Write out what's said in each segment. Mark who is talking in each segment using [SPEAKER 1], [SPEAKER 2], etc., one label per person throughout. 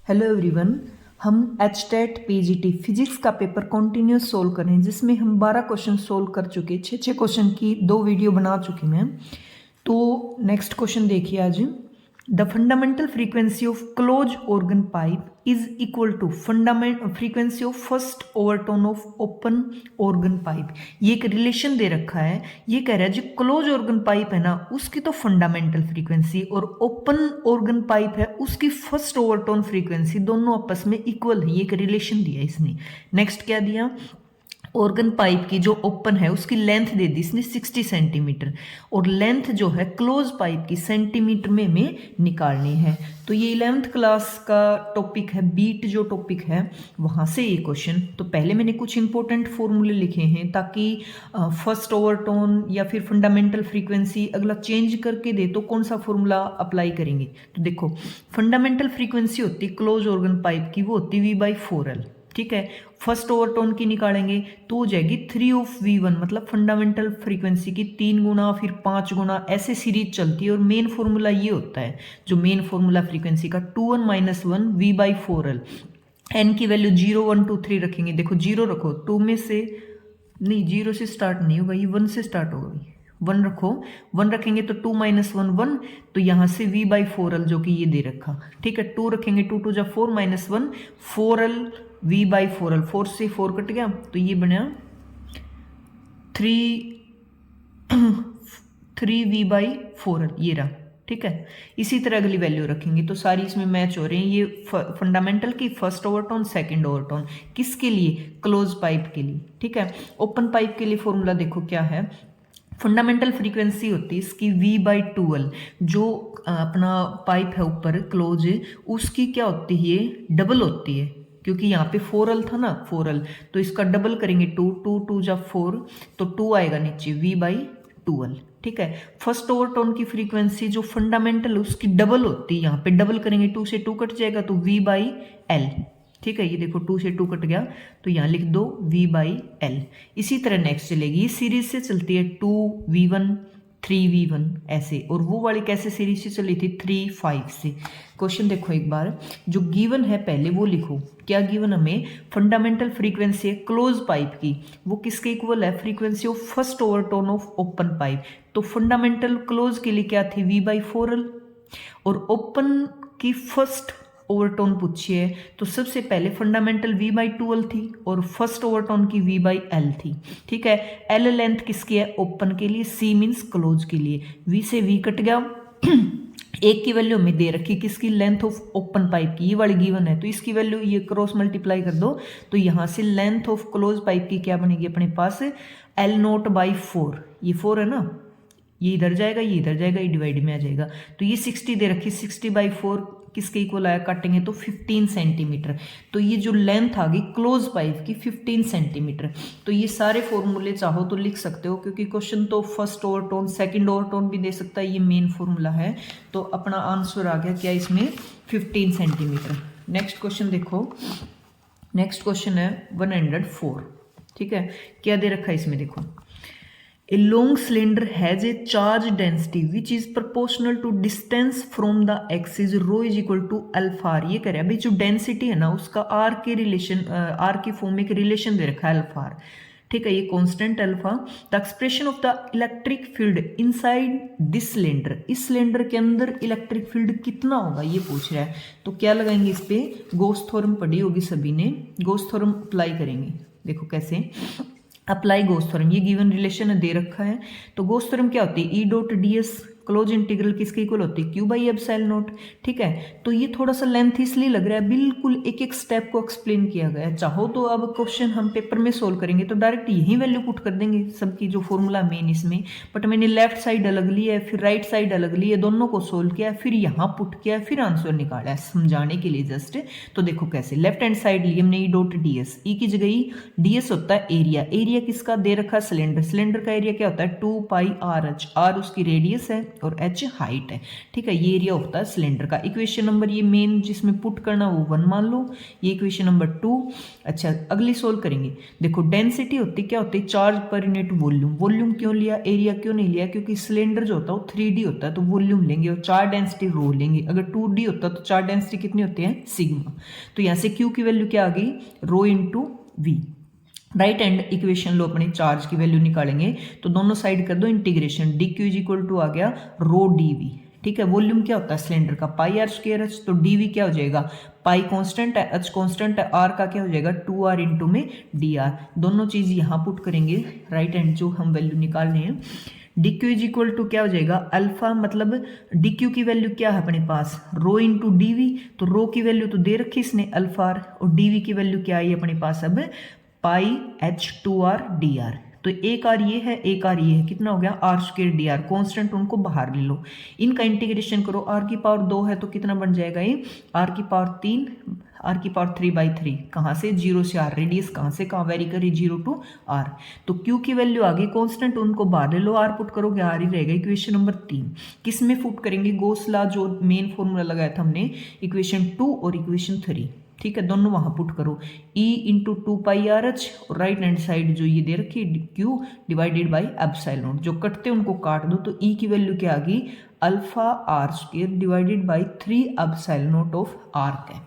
[SPEAKER 1] Hello everyone, हम HTET PGT physics का paper continuous solve कर रहे हैं जिसमें हम 12 क्वेश्चन सोल्व कर चुके, 6 क्वेश्चन की 2 वीडियो बना चुकी मैं। तो नेक्स्ट क्वेश्चन देखिए आज। The fundamental frequency of close organ pipe is equal to fundament frequency of first overtone of open organ pipe. ये एक रिलेशन दे रखा है, ये कह रहा है जो क्लोज ऑर्गन पाइप है ना उसकी तो फंडामेंटल फ्रीक्वेंसी और ओपन ऑर्गन पाइप है उसकी फर्स्ट ओवरटोन फ्रीक्वेंसी दोनों आपस में इक्वल है। ये एक रिलेशन दिया इसने। नेक्स्ट क्या दिया, ऑर्गन पाइप की जो ओपन है उसकी लेंथ दे दी इसने 60 सेंटीमीटर और लेंथ जो है क्लोज पाइप की सेंटीमीटर में हमें निकालनी है। तो ये 11th क्लास का टॉपिक है, बीट जो टॉपिक है वहाँ से ये क्वेश्चन। तो पहले मैंने कुछ इंपॉर्टेंट फॉर्मूले लिखे हैं ताकि फर्स्ट ओवरटोन या फिर फंडामेंटल फ्रीक्वेंसी अगला चेंज करके दे तो कौन सा फॉर्मूला अप्लाई करेंगे। तो देखो, फंडामेंटल फ्रीक्वेंसी होती क्लोज ऑर्गन पाइप की, वो होती V/4L। ठीक है, फर्स्ट ओवरटोन की निकालेंगे तो हो जाएगी 3 ऑफ V1, मतलब फंडामेंटल फ्रीक्वेंसी की 3 गुना फिर 5 गुना ऐसे सीरीज चलती है। और मेन फॉर्मूला ये होता है, जो मेन फॉर्मूला फ्रीक्वेंसी का 2n - 1 V/4L। n की वैल्यू 0 1 2 3 रखेंगे। देखो 0 रखो, 2 में से नहीं, 0 से स्टार्ट नहीं होगा, ये 1 से स्टार्ट होगा। 1 रखो, 1 रखेंगे तो 2 - 1 1, तो यहाँ से V/4L जो कि ये दे रखा। ठीक है, 2 रखेंगे, 2 2 4 - 1 4L V/4L, 4 से 4 कट गया तो ये बना 3 V/4L, ये रहा। ठीक है, इसी तरह अगली वैल्यू रखेंगे तो सारी इसमें मैच हो रहे हैं। ये फंडामेंटल की फर्स्ट ओवरटोन, सेकंड ओवरटोन, किसके लिए? क्लोज पाइप के लिए। ठीक है, ओपन पाइप के लिए फॉर्मूला देखो क्या है। फंडामेंटल फ्रीक्वेंसी होती है इसकी V/2L, जो अपना पाइप है ऊपर क्लोज, उसकी क्या होती है, डबल होती है। क्योंकि यहाँ पे 4L था ना, 4L, तो इसका डबल करेंगे 2 2 2 जा 4, तो 2 आएगा नीचे V/2L। ठीक है, फर्स्ट ओवरटोन की फ्रीक्वेंसी जो फंडामेंटल उसकी डबल होती है, यहाँ पे डबल करेंगे 2 से 2 कट जाएगा तो V/L। ठीक है, ये देखो 2 से 2 कट गया तो यहाँ लिख दो V/L। इसी तरह नेक्स्ट चलेगी, ये सीरीज से चलती है 2V1 3V1 ऐसे, और वो वाली कैसे सीरीज से चली थी 3 5 से। क्वेश्चन देखो एक बार, जो गिवन है पहले वो लिखो। क्या गिवन हमें? फंडामेंटल फ्रीक्वेंसी है क्लोज पाइप की, वो किसके इक्वल है? Frequency of first overtone of open pipe. तो फंडामेंटल क्लोज के लिए क्या थी? V/4L। और ओपन की फर्स्ट ओवरटोन पूछी है तो सबसे पहले फंडामेंटल V/2L थी और फर्स्ट ओवरटोन की V/L थी। ठीक है, L लेंथ किसकी है? ओपन के लिए, C मीन्स क्लोज के लिए। V से V कट गया एक की वैल्यू हमें दे रखी किसकी? लेंथ ऑफ ओपन पाइप की, ये वाली गिवन है तो इसकी वैल्यू ये क्रॉस मल्टीप्लाई कर दो तो यहाँ से लेंथ ऑफ क्लोज पाइप की क्या बनेगी अपने पास? L0/4। ये 4 है ना, ये इधर जाएगा, ये इधर जाएगा, ये डिवाइड में आ जाएगा। तो ये 60 दे रखी, 60/4 किसके इक्वल आया? काटेंगे तो 15 सेंटीमीटर। तो ये जो लेंथ आ गई क्लोज पाइप की 15 सेंटीमीटर। तो ये सारे फॉर्मूले चाहो तो लिख सकते हो, क्योंकि क्वेश्चन तो फर्स्ट ओवरटोन सेकंड ओवरटोन भी दे सकता है, ये मेन फॉर्मूला है। तो अपना आंसर आ गया क्या इसमें? 15 सेंटीमीटर। नेक्स्ट क्वेश्चन देखो, नेक्स्ट क्वेश्चन है 104। ठीक है, क्या दे रखा है इसमें देखो, A long cylinder has a charge density which is proportional to distance from the axis rho is equal to alpha r। ये कह रहा है भाई जो डेंसिटी है ना उसका r के रिलेशन, r की फॉर्म में एक रिलेशन दे रखा है अल्फा r। ठीक है, ये constant alpha. The expression of the electric field inside this cylinder, इस सिलेंडर के अंदर इलेक्ट्रिक फील्ड कितना होगा ये पूछ रहा है। तो क्या लगाएंगे इस पे? गॉस थ्योरम पढ़ी होगी सभी ने, गॉस थ्योरम अप्लाई करेंगे। देखो कैसे अप्लाई गॉस थ्योरम, ये गिवन रिलेशन दे रखा है। तो गॉस थ्योरम क्या होती है? E.ds क्लोज इंटीग्रल किसके इक्वल होती है? Q/ε0। ठीक है, तो ये थोड़ा सा लेंथ इसलिए लग रहा है, बिल्कुल एक एक स्टेप को एक्सप्लेन किया गया है। चाहो तो अब क्वेश्चन हम पेपर में सोल्व करेंगे तो डायरेक्ट यही वैल्यू पुट कर देंगे सबकी, जो फॉर्मूला मेन इसमें। बट मैंने लेफ्ट साइड अलग ली है, फिर राइट साइड अलग ली है, दोनों को सोल्व किया, फिर यहाँ पुट किया, फिर आंसर निकाला है समझाने के लिए जस्ट। तो देखो कैसे, लेफ्ट हैंड साइड ली हमने E.ds, ई की जगह ds होता है एरिया। एरिया किसका दे रखा है? सिलेंडर। सिलेंडर का एरिया क्या होता है? 2πRh, r उसकी रेडियस है, और h हाइट है, ठीक है। ये एरिया होता है सिलेंडर का। इक्वेशन नंबर ये मेन जिसमें पुट करना वो 1 मान लो, ये इक्वेशन नंबर 2। अच्छा अगली सोल्व करेंगे। देखो डेंसिटी होती क्या होती है, charge per unit volume. Volume क्यों लिया, एरिया क्यों नहीं लिया, क्योंकि सिलेंडर जो होता है वो 3D होता है तो वॉल्यूम लेंगे और चार्ज डेंसिटी रो लेंगे। अगर 2D होता तो चार्ज डेंसिटी कितनी होती है, सिग्मा। तो यहाँ से Q की वैल्यू क्या आ गई, rho into V. Right hand equation लो अपने चार्ज की वैल्यू निकालेंगे तो दोनों साइड कर दो integration, D Q is equal to आ गया रो डी वी, ठीक है। वॉल्यूम क्या होता है सिलेंडर का, पाई आर स्क्वायर एच, तो डी वी क्या हो जाएगा, पाई कांस्टेंट है, एच कांस्टेंट है, आर का क्या हो जाएगा 2r इंटू में डी आर। दोनों चीज यहाँ पुट करेंगे राइट हैंड जो हम वैल्यू निकाल रहे हैं। D Q is equal to क्या हो जाएगा अल्फा, मतलब डी क्यू की वैल्यू क्या है अपने पास रो इंटू डी वी, तो रो की वैल्यू तो दे रखी इसने अल्फा आर, और डी वी की वैल्यू क्या आई अपने पास अब पाई एच 2r डी आर। तो एक आर ये है, एक आर ये है, कितना हो गया आर स्क्र डी आर, कॉन्स्टेंट उनको बाहर ले लो, इनका इंटीग्रेशन करो, आर की पावर 2 है तो कितना बन जाएगा ये आर की पावर 3, आर की पावर 3/3, कहाँ से 0 से आर, रेडियस कहाँ से कहाँ वेरी करी 0 टू आर। तो क्यू की वैल्यू आ गई कॉन्स्टेंट उनको बाहर ले लो, आर पुट करोगे आर ही रहेगा। इक्वेशन नंबर 3 किस में पुट करेंगे, गॉस लॉ जो मेन फॉर्मूला लगाया था हमने, इक्वेशन 2 और इक्वेशन 3, ठीक है, दोनों वहां पुट करो। E इंटू 2πRH और राइट हैंड साइड जो ये दे रखी है Q डिवाइडेड बाई एप्सिलॉन, जो कटते उनको काट दो तो E की वैल्यू क्या आ गई alpha R square divided by 3 epsilon of R का,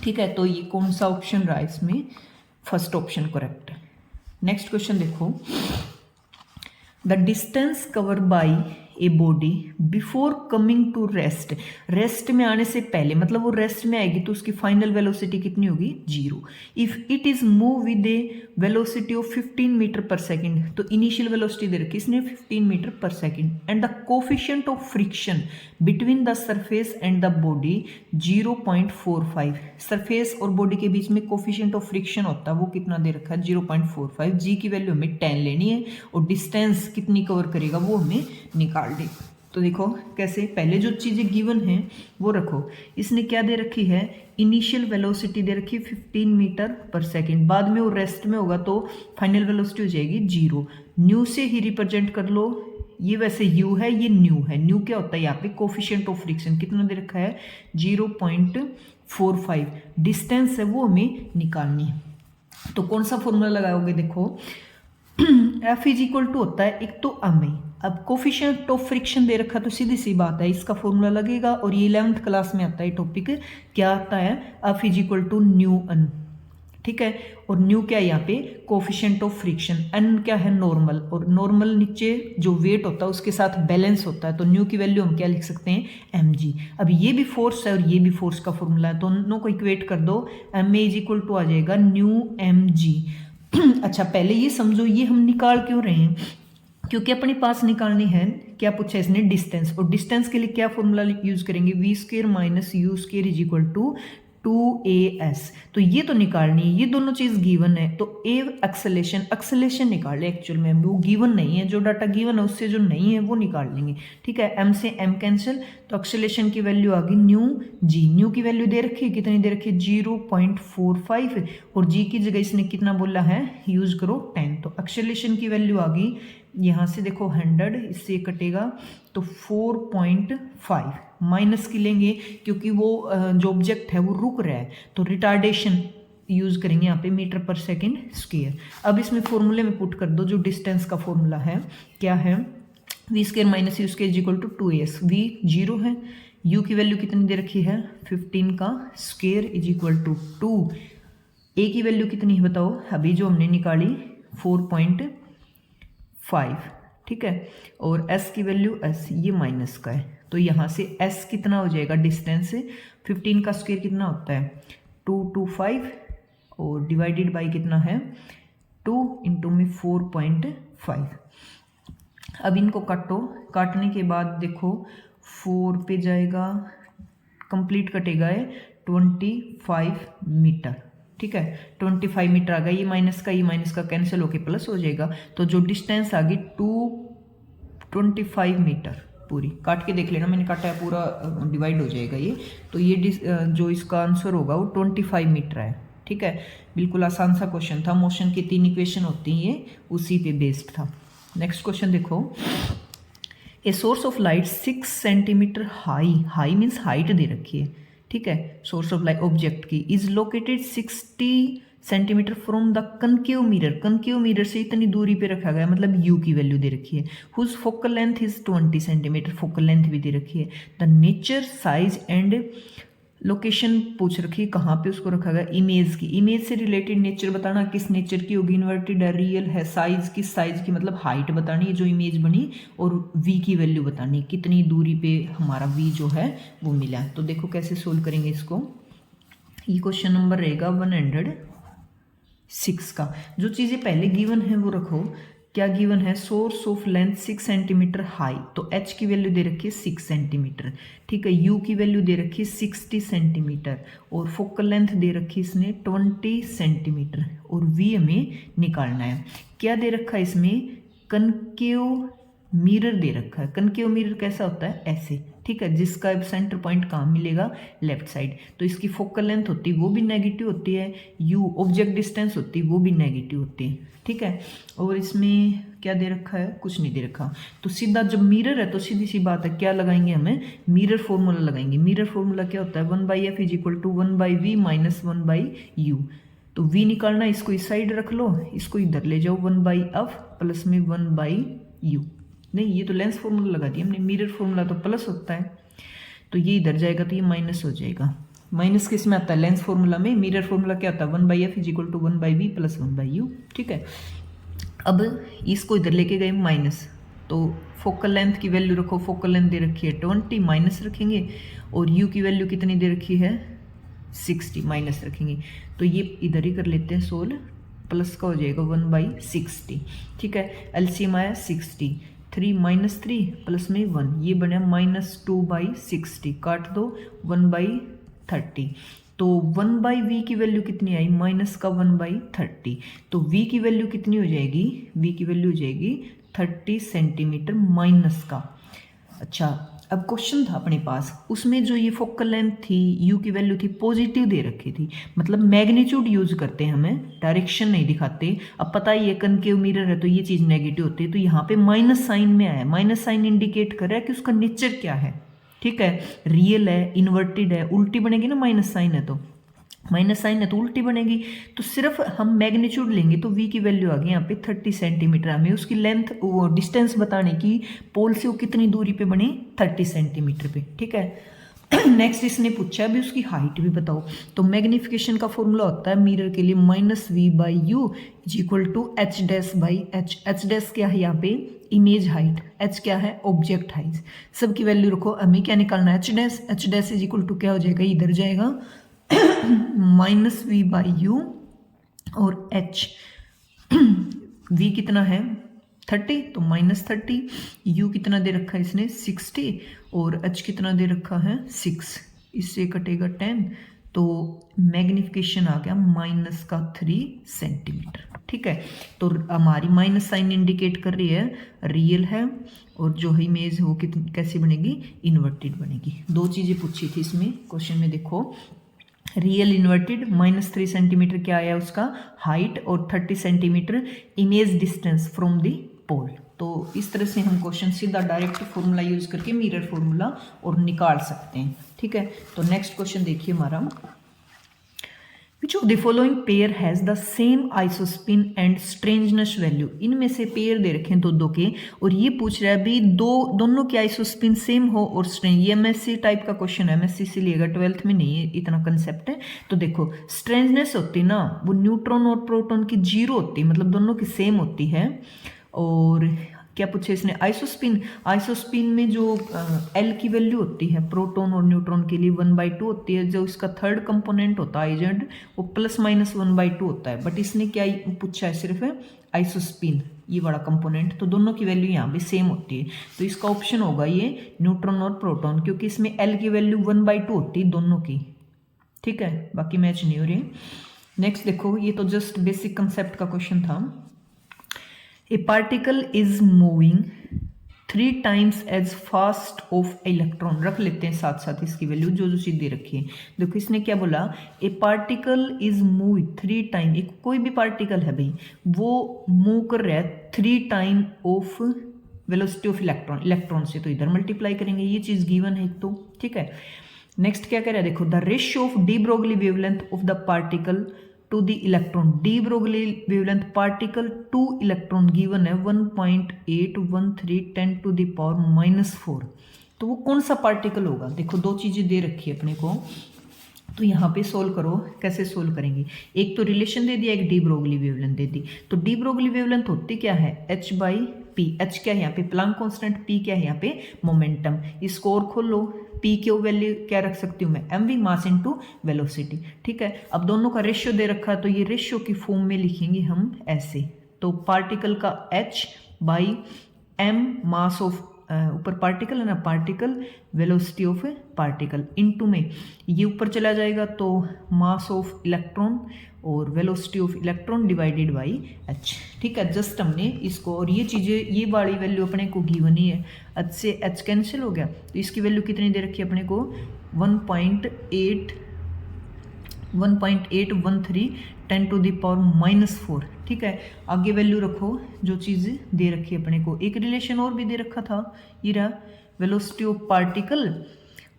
[SPEAKER 1] ठीक है। तो ये कौन सा ऑप्शन रहा इसमें, फर्स्ट ऑप्शन करेक्ट है। नेक्स्ट क्वेश्चन देखो, the distance cover by a body before coming to rest, rest में आने से पहले, मतलब वो रेस्ट में आएगी तो उसकी फाइनल वेलोसिटी कितनी होगी 0। If it is move with a velocity of 15 metre per second, तो इनिशियल वेलोसिटी दे रखी इसने 15 metre per second, and the coefficient of friction between the surface and the body 0.45, surface और बॉडी के बीच में कोफिशिएंट ऑफ फ्रिक्शन होता है वो कितना दे रखा है 0.45, जी की वैल्यू हमें 10 लेनी है और डिस्टेंस कितनी कवर करेगा वो हमें निकाल। तो देखो कैसे, पहले जो चीजें गिवन है वो रखो, इसने क्या दे रखी है इनिशियल वेलोसिटी दे रखी 15 मीटर पर सेकेंड, बाद में वो रेस्ट में होगा तो फाइनल वेलोसिटी हो जाएगी 0, न्यू से ही रिप्रेजेंट कर लो, ये वैसे u है ये न्यू है, न्यू क्या होता है यहाँ पे कोफिशिएंट ऑफ फ्रिक्शन कितना दे रखा है 0.45, डिस्टेंस है वो हमें निकालनी है। तो कौन सा फॉर्मूला लगाओगे, देखो F इज इक्वल टू होता है एक तो एम, अब कोफिशिएंट ऑफ फ्रिक्शन दे रखा तो सीधी सी बात है इसका फॉर्मूला लगेगा, और ये 11th क्लास में आता है टॉपिक, क्या आता है F is equal to mu N, ठीक है। और न्यू क्या है यहाँ पे कोफिशिएंट ऑफ फ्रिक्शन, एन क्या है नॉर्मल, और नॉर्मल नीचे जो वेट होता है उसके साथ बैलेंस होता है, तो न्यू की वैल्यू हम क्या लिख सकते हैं mg। अब ये भी फोर्स है और ये भी फोर्स का फॉर्मूला है, दोनों को इक्वेट कर दो, M A is equal to आ जाएगा न्यू mg। अच्छा पहले ये समझो ये हम निकाल क्यों रहे हैं, क्योंकि अपने पास निकालनी है, क्या पूछा इसने डिस्टेंस, और डिस्टेंस के लिए क्या फॉर्मूला यूज करेंगे v square minus u square is equal to 2as, तो ये तो निकालनी है, ये दोनों चीज गिवन है, तो a एक्सेलेरेशन निकाल ले, एक्चुअल में वो गिवन नहीं है, जो डाटा गिवन है उससे जो नहीं है वो निकाल लेंगे, ठीक है। m से m कैंसिल, तो एक्सेलेरेशन की वैल्यू आ गई न्यू g, न्यू की वैल्यू दे रखी है, कितनी दे रखी है 0.45, और g की जगह इसने कितना बोला है यूज करो 10, तो एक्सेलेरेशन की वैल्यू आ गई यहाँ से देखो 100, इससे कटेगा तो 4.5, माइनस की लेंगे क्योंकि वो जो ऑब्जेक्ट है वो रुक रहा है, तो रिटार्डेशन यूज करेंगे यहाँ पे मीटर पर सेकेंड स्क्वायर। अब इसमें फॉर्मूले में पुट कर दो, जो डिस्टेंस का फॉर्मूला है क्या है v square minus U square is equal to 2as, v 0 है, u की वैल्यू कितनी दे रखी है 15 का square is equal to 2, a की वैल्यू कितनी है बताओ, अभी जो हमने निकाली 4.5, ठीक है, और s की वैल्यू s ये माइनस का है, तो यहाँ से s कितना हो जाएगा डिस्टेंस 15 का स्क्वायर कितना होता है 225, और डिवाइडेड बाई कितना है 2 इंटू में 4.5। अब इनको काटो, काटने के बाद देखो 4 पे जाएगा, कंप्लीट कटेगा है 25 मीटर, ठीक है, 25 मीटर आ गया, ये माइनस का कैंसिल होके प्लस हो जाएगा, तो जो डिस्टेंस आ गई 225 मीटर पूरी, काट के देख लेना, मैंने काटा है पूरा डिवाइड हो जाएगा ये, तो ये जो इसका आंसर होगा वो 25 मीटर है, ठीक है। बिल्कुल आसान सा क्वेश्चन था, मोशन की 3 इक्वेशन होती हैं, ये उसी पे बेस्ड था। नेक्स्ट क्वेश्चन देखो, a source of light 6 centimetre high, high means height दे रखी है, ठीक है, सोर्स ऑफ लाइट ऑब्जेक्ट की, is located 60 centimetre from the concave mirror, concave mirror से इतनी दूरी पे रखा गया, मतलब यू की वैल्यू दे रखी है, whose focal length is 20 centimetre, focal length भी दे रखी है, the nature size and location पूछ रखी है, कहाँ पे उसको रखा गया, इमेज की, इमेज से रिलेटेड नेचर बताना, किस नेचर की होगी, इन्वर्टेड है, रियल है, साइज किस साइज की, मतलब हाइट बतानी है जो इमेज बनी, और वी की वैल्यू बतानी, कितनी दूरी पे हमारा वी जो है वो मिला। तो देखो कैसे सोल्व करेंगे इसको। ये क्वेश्चन नंबर रहेगा 106 का। जो चीज़ें पहले गिवन है वो रखो। क्या गिवन है, source of length 6 centimetre high, तो एच की वैल्यू दे रखी है 6 सेंटीमीटर, ठीक है, यू की वैल्यू दे रखी है 60 सेंटीमीटर, और फोकल लेंथ दे रखी है इसने 20 सेंटीमीटर, और वी हमें निकालना है। क्या दे रखा है इसमें, कनकेव मिरर दे रखा है। कनकेव मिरर कैसा होता है, ऐसे, ठीक है, जिसका सेंटर पॉइंट कहाँ मिलेगा, लेफ्ट साइड, तो इसकी फोकल लेंथ होती है वो भी नेगेटिव होती है, यू ऑब्जेक्ट डिस्टेंस होती है वो भी नेगेटिव होती है, ठीक है। और इसमें क्या दे रखा है, कुछ नहीं दे रखा, तो सीधा जब मिरर है तो सीधी सी बात है, क्या लगाएंगे, हमें मिरर फॉर्मूला लगाएंगे। मिरर फॉर्मूला क्या होता है, 1/f is equal to 1/v minus 1/u, तो v निकालना, इसको इस साइड रख लो, इसको इधर ले जाओ, 1/f प्लस में 1/u, नहीं ये तो लेंस फॉर्मूला लगा दिया हमने, मिरर फॉर्मूला तो प्लस होता है, तो ये इधर जाएगा तो ये माइनस हो जाएगा। माइनस किस में आता है, लेंस फॉर्मूला में। मिरर फॉर्मूला क्या होता है, 1/f is equal to 1/v plus 1/u, ठीक है। अब इसको इधर लेके गए माइनस, तो फोकल लेंथ की वैल्यू रखो, फोकल लेंथ दे रखी है 20, माइनस रखेंगे, और u की वैल्यू कितनी दे रखी है 60, माइनस रखेंगे, तो ये इधर ही कर लेते हैं सोल्व, प्लस का हो जाएगा 1/60, ठीक है। एलसीएम आया 60, 3 माइनस 3 प्लस में 1, ये बना -2/60, काट दो 1/30, तो 1/v की वैल्यू कितनी आई, माइनस का 1/30, तो v की वैल्यू कितनी हो जाएगी, v की वैल्यू हो जाएगी 30 सेंटीमीटर माइनस का। अच्छा, अब क्वेश्चन था अपने पास, उसमें जो ये फोकल लेंथ थी, u की वैल्यू थी पॉजिटिव दे रखी थी, मतलब मैग्नीट्यूड यूज करते हैं, हमें डायरेक्शन नहीं दिखाते। अब पता ही है कनकेव मिरर है तो ये चीज़ नेगेटिव होती है, तो यहाँ पे माइनस साइन में आया, माइनस साइन इंडिकेट कर रहा है कि उसका नेचर क्या है, ठीक है, रियल है, इन्वर्टेड है, उल्टी बनेगी ना, माइनस साइन है तो, माइनस साइन है तो उल्टी बनेगी, तो सिर्फ हम मैग्नीट्यूड लेंगे तो v की वैल्यू आ गई यहाँ पे 30 सेंटीमीटर, हमें उसकी लेंथ वो डिस्टेंस बताने की, पोल से वो कितनी दूरी पे बनी 30 सेंटीमीटर पे, ठीक है। नेक्स्ट इसने पूछा भी उसकी हाइट भी बताओ, तो मैग्निफिकेशन का फॉर्मूला होता है मिरर के लिए -v/u is equal to h'/h, h' क्या है यहाँ पे, इमेज हाइट, h क्या है, ऑब्जेक्ट हाइट, सबकी वैल्यू रखो, हमें क्या निकालना है, h' इज इक्वल टू क्या हो जाएगा, इधर जाएगा -v/u और h, v कितना है 30, तो -30, u कितना दे रखा है इसने 60, और h कितना दे रखा है 6, इससे कटेगा 10, तो मैग्निफिकेशन आ गया -3 सेंटीमीटर, ठीक है। तो हमारी माइनस साइन इंडिकेट कर रही है रियल है, और जो है इमेज वो कितनी कैसी बनेगी, इन्वर्टेड बनेगी। दो चीज़ें पूछी थी इसमें क्वेश्चन में, देखो रियल इन्वर्टेड, -3 सेंटीमीटर क्या आया उसका हाइट, और 30 centimetre image distance from the pole. तो इस तरह से हम क्वेश्चन सीधा डायरेक्ट फॉर्मूला यूज करके मिरर फॉर्मूला और निकाल सकते हैं, ठीक है। तो नेक्स्ट क्वेश्चन देखिए हमारा, Which of the following pair has the same isospin and strangeness value? इनमें से पेयर दे रखे हैं दो के, और ये पूछ रहा है भी दोनों की आइसोस्पिन सेम हो और स्ट्रेंज, ये एमएससी टाइप का क्वेश्चन है, एमएससी से लिएगा, 12th में नहीं है इतना कंसेप्ट है। तो देखो स्ट्रेंजनेस होती ना, वो न्यूट्रॉन और प्रोटॉन की 0 होती है, मतलब दोनों की सेम होती है। और क्या पूछे इसने, आइसोस्पिन, आइसोस्पिन में जो एल की वैल्यू होती है प्रोटॉन और न्यूट्रॉन के लिए 1/2 होती है, जो इसका थर्ड कंपोनेंट होता है आइजेंड वो ±1/2 होता है, बट इसने क्या पूछा है, सिर्फ आइसोस्पिन ये बड़ा कंपोनेंट, तो दोनों की वैल्यू यहाँ पे सेम होती है, तो इसका ऑप्शन होगा ये न्यूट्रॉन और प्रोटॉन, क्योंकि इसमें एल की वैल्यू 1/2 होती है दोनों की, ठीक है, बाकी मैच नहीं हो रही। नेक्स्ट देखो, ये तो जस्ट बेसिक कंसेप्ट का क्वेश्चन था। A particle is moving 3 times as fast of electron, रख लेते हैं साथ साथ इसकी वैल्यू जो जो चीज दे रखी है। देखो इसने क्या बोला, ए पार्टिकल इज मूविंग 3 टाइम, एक कोई भी पार्टिकल है भाई, वो मूव कर रहा है 3 time of velocity of electron, electron से तो इधर मल्टीप्लाई करेंगे, ये चीज़ गिवन है एक तो, ठीक है। नेक्स्ट क्या कह रहा है, देखो the ratio of de Broglie wavelength of the particle to the electron, de Broglie wavelength particle to electron given है 1.813 10 टू द पावर -4। तो वो कौन सा पार्टिकल होगा, देखो दो चीज़ें दे रखी है अपने को, तो यहाँ पे सोल्व करो, कैसे सोल्व करेंगे। एक तो रिलेशन दे दिया, एक डी ब्रोगली वेवलेंथ दे दी। तो डी ब्रोगली वेवलेंथ होती क्या है, h/p। h क्या है यहाँ पे, प्लांक कांस्टेंट, p क्या है यहाँ पे, मोमेंटम। इसको और खोल लो, p की वैल्यू क्या रख सकती हूँ मैं, mv मास इनटू वेलोसिटी, ठीक है। अब दोनों का रेशियो दे रखा है, तो ये रेशियो की फॉर्म में लिखेंगे हम ऐसे। तो पार्टिकल का h/m मास ऑफ, ऊपर पार्टिकल है ना, particle velocity of particle into में ये ऊपर चला जाएगा तो मास ऑफ इलेक्ट्रॉन और velocity of electron divided by h, ठीक है। जस्ट हमने इसको, और ये चीज़ें, ये वाली वैल्यू अपने को गिवन ही है, h से h कैंसिल हो गया, तो इसकी वैल्यू कितनी दे रखी है अपने को 1.813 10 टू द पावर -4, ठीक है। आगे वैल्यू रखो जो चीज़ दे रखी है अपने को। एक रिलेशन और भी दे रखा था, ये रहा वेलोसिटी ऑफ पार्टिकल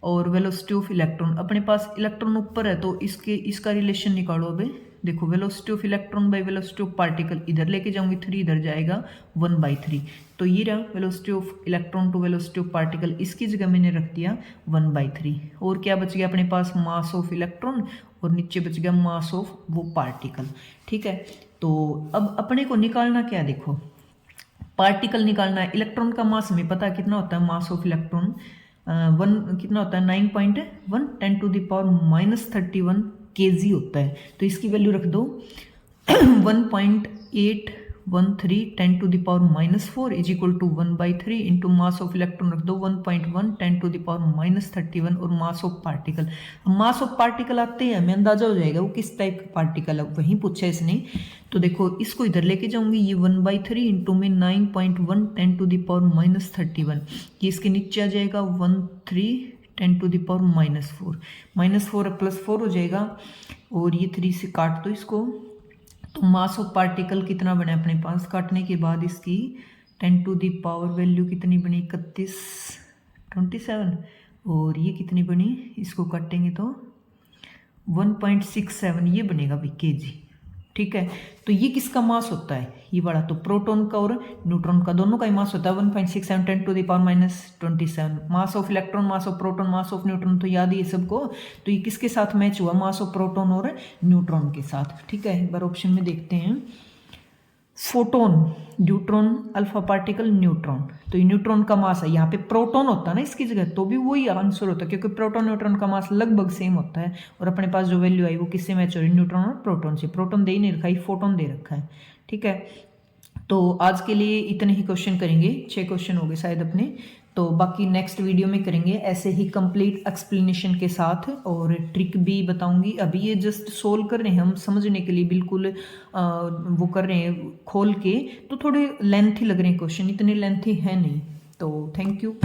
[SPEAKER 1] और वेलोसिटी ऑफ इलेक्ट्रॉन। अपने पास इलेक्ट्रॉन ऊपर है तो इसका रिलेशन निकालो। अबे देखो velocity of electron by velocity of particle, इधर लेके जाऊंगी 3, इधर जाएगा 1/3। तो ये रहा velocity of electron to velocity of particle, इसकी जगह मैंने रख दिया 1/3। और क्या बच गया अपने पास, मास ऑफ इलेक्ट्रॉन, और नीचे बच गया मास ऑफ वो पार्टिकल, ठीक है। तो अब अपने को निकालना क्या, देखो पार्टिकल निकालना है। इलेक्ट्रॉन का मास हमें पता है कितना होता है, मास ऑफ इलेक्ट्रॉन कितना होता है 9.1 10 टू द पावर -31 kg होता है। तो इसकी वैल्यू रख दो 1.813 10 to the power -4 is equal to 1/3 into mass of electron रख दो 1.1 10 टू द पावर -31 और mass of particle. Mass of particle आते हैं हमें अंदाजा हो जाएगा वो किस टाइप का पार्टिकल है, वहीं पूछा है इसने। तो देखो इसको इधर लेके जाऊंगी, ये 1/3 इंटू में 9.1 10 टू द पावर -31, ये इसके नीचे आ जाएगा 13 10 टू द पावर -4, -4 +4 हो जाएगा, और ये 3 से काट दो इसको। तो मास ऑफ पार्टिकल कितना बना अपने पास, काटने के बाद इसकी 10 टू द पावर वैल्यू कितनी बनी 27, और ये कितनी बनी, इसको काटेंगे तो 1.67 ये बनेगा भाई kg, ठीक है। तो ये किसका मास होता है, ये वाला, तो प्रोटॉन का और न्यूट्रॉन का दोनों का ही मास होता है 1.67 10 to the power -27। Mass of electron, mass of proton, mass of neutron तो याद ही है सबको। तो ये किसके साथ मैच हुआ, मास ऑफ प्रोटॉन और न्यूट्रॉन के साथ, ठीक है। एक बार ऑप्शन में देखते हैं, photon, neutron, alpha particle, neutron. तो ये न्यूट्रॉन का मास है, यहाँ पे प्रोटॉन होता है ना इसकी जगह, तो भी वही आंसर होता है क्योंकि प्रोटॉन न्यूट्रॉन का मास लगभग सेम होता है। और अपने पास जो वैल्यू आई वो किससे मैच हो रही है, न्यूट्रॉन और प्रोटॉन से। प्रोटॉन दे ही नहीं रखा है, फोटोन दे रखा है, ठीक है। तो आज के लिए इतने ही क्वेश्चन करेंगे, 6 क्वेश्चन हो गए शायद अपने। तो बाकी नेक्स्ट वीडियो में करेंगे ऐसे ही कंप्लीट एक्सप्लेनेशन के साथ, और ट्रिक भी बताऊंगी। अभी ये जस्ट सोल्व कर रहे हैं हम, समझने के लिए बिल्कुल वो कर रहे हैं खोल के, तो थोड़े लेंथी लग रहे हैं क्वेश्चन, इतने लेंथी है नहीं। तो थैंक यू।